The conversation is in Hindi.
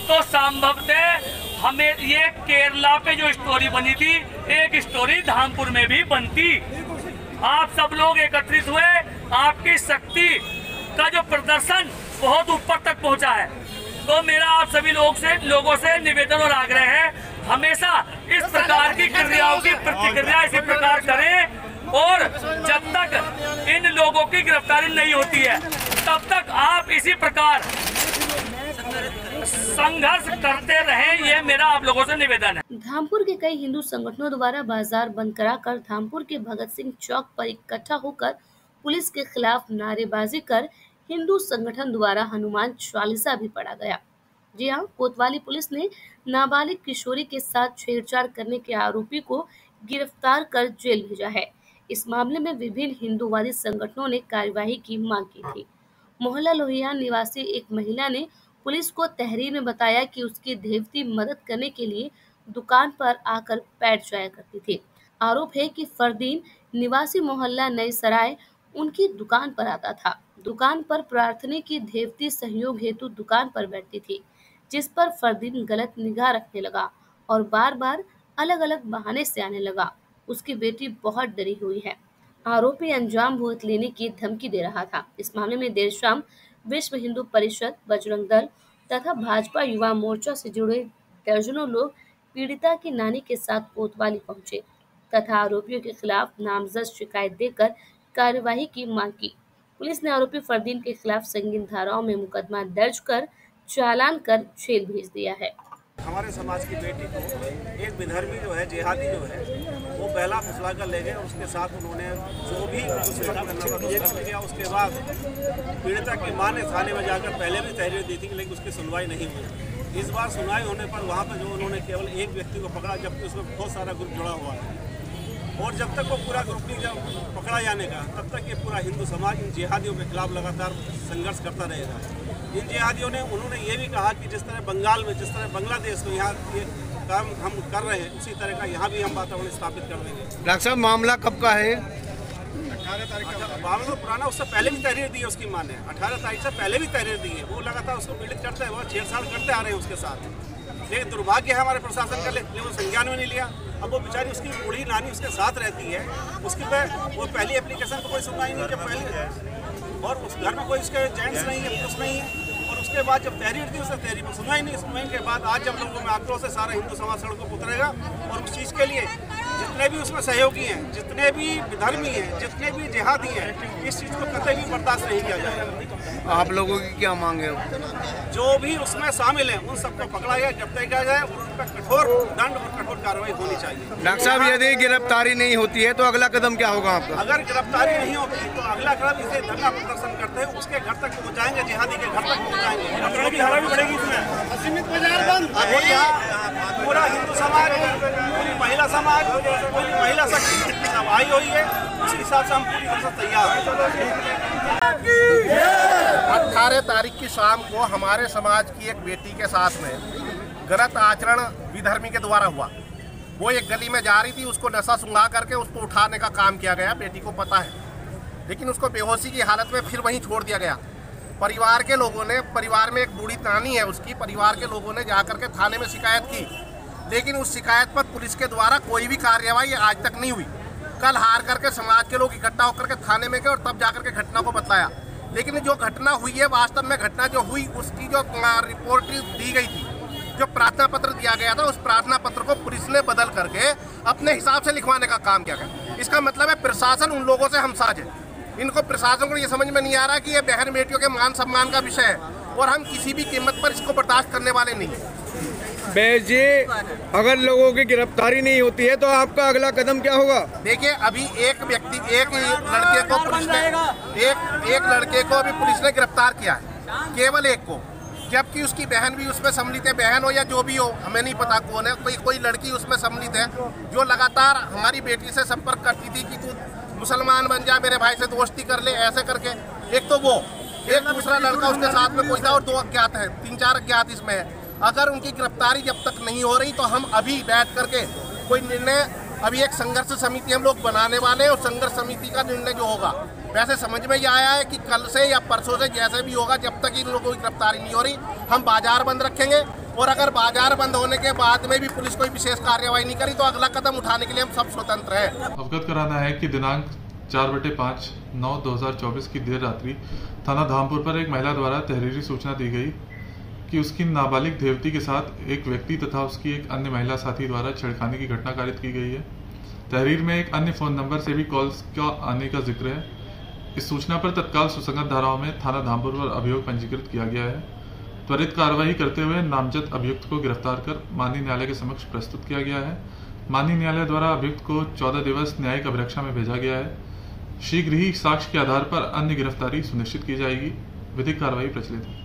तो संभवतः हमें ये केरला पे जो स्टोरी बनी थी, एक स्टोरी धामपुर में भी बनती। आप सब लोग एकत्रित हुए, आपकी शक्ति का जो प्रदर्शन बहुत ऊपर तक पहुंचा है। तो मेरा आप सभी लोगों से निवेदन और आग्रह है, हमेशा इस प्रकार की क्रियाओं की प्रतिक्रिया इसी प्रकार करें, और जब तक इन लोगों की गिरफ्तारी नहीं होती है तब तक आप इसी प्रकार संघर्ष करते रहें, ये मेरा आप लोगों से निवेदन है। धामपुर के कई हिंदू संगठनों द्वारा बाजार बंद कराकर धामपुर के भगत सिंह चौक पर इकट्ठा होकर पुलिस के खिलाफ नारेबाजी कर हिंदू संगठन द्वारा हनुमान चालीसा भी पढ़ा गया। जी हाँ, कोतवाली पुलिस ने नाबालिग किशोरी के साथ छेड़छाड़ करने के आरोपी को गिरफ्तार कर जेल भेजा है। इस मामले में विभिन्न हिंदूवादी संगठनों ने कार्यवाही की मांग की थी। मोहल्ला लोहिया निवासी एक महिला ने पुलिस को तहरीर में बताया कि उसकी देवती मदद करने के लिए दुकान पर आकर बैठ जाया करती थी। आरोप है कि फरदीन निवासी मोहल्ला नई सराय उनकी दुकान पर आता था। दुकान पर प्रार्थना की देवती सहयोग हेतु दुकान पर बैठती थी, जिस पर फरदीन गलत निगाह रखने लगा और बार बार अलग अलग बहाने से आने लगा। उसकी बेटी बहुत डरी हुई है। आरोपी अंजाम बहुत लेने की धमकी दे रहा था। इस मामले में देर शाम विश्व हिंदू परिषद, बजरंग दल तथा भाजपा युवा मोर्चा से जुड़े दर्जनों लोग पीड़िता की नानी के साथ कोतवाली पहुंचे तथा आरोपियों के खिलाफ नामजद शिकायत देकर कार्यवाही की मांग की। पुलिस ने आरोपी फरदीन के खिलाफ संगीन धाराओं में मुकदमा दर्ज कर चालान कर जेल भेज दिया है। हमारे समाज की बेटी को एक विधर्मी जो है, जिहादी जो है, वो पहला फुसला कर ले गए और उसके साथ उन्होंने जो भी किया। उसके बाद पीड़िता की मां ने थाने में जाकर पहले भी तहरीर दी थी, लेकिन उसकी सुनवाई नहीं हुई। इस बार सुनवाई होने पर वहाँ पर जो उन्होंने केवल एक व्यक्ति को पकड़ा, जबकि उसमें बहुत सारा ग्रुप जुड़ा हुआ है। और जब तक वो पूरा ग्रुप नहीं पकड़ा जाने का, तब तक ये पूरा हिंदू समाज इन जिहादियों के खिलाफ लगातार संघर्ष करता रहेगा। इन जिहादियों ने उन्होंने ये भी कहा कि जिस तरह बंगाल में, जिस तरह बांग्लादेश में यहाँ ये काम हम कर रहे हैं, उसी तरह का यहाँ भी हम वातावरण स्थापित कर देंगे। डॉक्टर साहब, मामला कब का है? 18 तारीख का मामला पुराना, उससे पहले भी तहरीर दी है उसकी मां ने। 18 तारीख से पहले भी तहरीर दी है। वो लगातार उसको पीड़ित करते हैं, वो छेड़छाड़ करते आ रहे हैं उसके साथ। लेकिन दुर्भाग्य है हमारे प्रशासन का, लेकिन वो संज्ञान में नहीं लिया। अब वो बेचारी, उसकी बूढ़ी नानी उसके साथ रहती है, उसकी पे वो पहली एप्लीकेशन पर कोई सुनवाई नहीं है पहले, और उस घर में कोई उसके जेंट्स नहीं है, पुरुष नहीं है। और उसके बाद जब तहरीर दी, उससे तहरीर पर सुनवाई नहीं। सुनवाई के बाद आज जब लोगों में आक्रोश है, सारा हिंदू समाज सड़कों पर उतरेगा और उस चीज़ के लिए जितने भी उसमें सहयोगी हैं, जितने भी विधर्मी हैं, जितने भी जिहादी हैं, इस चीज़ को कतई भी बर्दाश्त नहीं किया जाएगा। आप लोगों की क्या मांग है? जो भी उसमें शामिल हैं उन सबको पकड़ा जाए, गिरफ्तार किया जाए और उन पर कठोर दंड और कठोर कार्रवाई होनी चाहिए। डॉक्टर साहब, यदि गिरफ्तारी नहीं होती है तो अगला कदम क्या होगा आपका? अगर गिरफ्तारी नहीं होती तो अगला कदम, इसे धरना प्रदर्शन करते हैं, उसके घर तक पहुँच जाएंगे, जिहादी के घर तक पहुँच जाएंगे। धारा भी बढ़ेगी इसमें, असीमित बाजार बंद। पूरा हिंदू समाज, पूरी महिला समाज, पूरी महिला शक्ति सब आई हुई है। उस हिसाब से हम पूरी तरह से तैयार हैं। 18 तारीख की शाम को हमारे समाज की एक बेटी के साथ में गलत आचरण विधर्मी के द्वारा हुआ। वो एक गली में जा रही थी, उसको नशा सुंघा करके उसको उठाने का काम किया गया। बेटी को पता है, लेकिन उसको बेहोशी की हालत में फिर वहीं छोड़ दिया गया। परिवार के लोगों ने, परिवार में एक बूढ़ी नानी है उसकी, परिवार के लोगों ने जाकर के थाने में शिकायत की, लेकिन उस शिकायत पर पुलिस के द्वारा कोई भी कार्यवाही आज तक नहीं हुई। कल हार करके समाज के लोग इकट्ठा होकर के थाने में गए और तब जाकर के घटना को बताया। लेकिन जो घटना हुई है, वास्तव में घटना जो हुई उसकी जो रिपोर्ट दी गई थी, जो प्रार्थना पत्र दिया गया था, उस प्रार्थना पत्र को पुलिस ने बदल करके अपने हिसाब से लिखवाने का काम किया गया। इसका मतलब है प्रशासन उन लोगों से हमसाज है। इनको, प्रशासन को ये समझ में नहीं आ रहा कि ये बहन बेटियों के मान सम्मान का विषय है और हम किसी भी कीमत पर इसको बर्दाश्त करने वाले नहीं हैं। जी, अगर लोगों की गिरफ्तारी नहीं होती है तो आपका अगला कदम क्या होगा? देखिए, अभी एक व्यक्ति, एक लड़के को पुलिस ने, एक लड़के को अभी पुलिस ने गिरफ्तार किया है, केवल एक को, जबकि उसकी बहन भी उसमें सम्मिलित है। बहन हो या जो भी हो, हमें नहीं पता कौन है, कोई लड़की उसमें सम्मिलित है जो लगातार हमारी बेटी से संपर्क करती थी कि तू मुसलमान बन जा, मेरे भाई से दोस्ती कर ले, ऐसे करके। एक तो वो, एक दूसरा लड़का उसके साथ में कोई था और 2 अज्ञात है, 3-4 अज्ञात इसमें है। अगर उनकी गिरफ्तारी जब तक नहीं हो रही तो हम अभी बैठ करके कोई निर्णय, अभी एक संघर्ष समिति हम लोग बनाने वाले हैं और संघर्ष समिति का निर्णय जो होगा वैसे समझ में ये आया है कि कल से या परसों से जैसे भी होगा, जब तक इन लोगों की गिरफ्तारी नहीं हो रही, हम बाजार बंद रखेंगे। और अगर बाजार बंद होने के बाद में भी पुलिस कोई विशेष कार्रवाई नहीं करी तो अगला कदम उठाने के लिए हम सब स्वतंत्र हैं। अवगत कराना है कि दिनांक 4/5/9/2024 की देर रात्रि थाना धामपुर पर एक महिला द्वारा तहरीरी सूचना दी गई कि उसकी नाबालिग देवती के साथ एक व्यक्ति तथा उसकी एक अन्य महिला साथी द्वारा छेड़खानी की घटना कारित की गई है। तहरीर में एक अन्य फोन नंबर से भी कॉल्स का आने का जिक्र है। इस सूचना पर तत्काल सुसंगत धाराओं में थाना धामपुर पर अभियोग पंजीकृत किया गया है। त्वरित कार्रवाई करते हुए नामजद अभियुक्त को गिरफ्तार कर माननीय न्यायालय के समक्ष प्रस्तुत किया गया है। माननीय न्यायालय द्वारा अभियुक्त को 14 दिवस न्यायिक अभिरक्षा में भेजा गया है। शीघ्र ही साक्ष्य के आधार पर अन्य गिरफ्तारी सुनिश्चित की जाएगी। विधिक कार्रवाई प्रचलित है।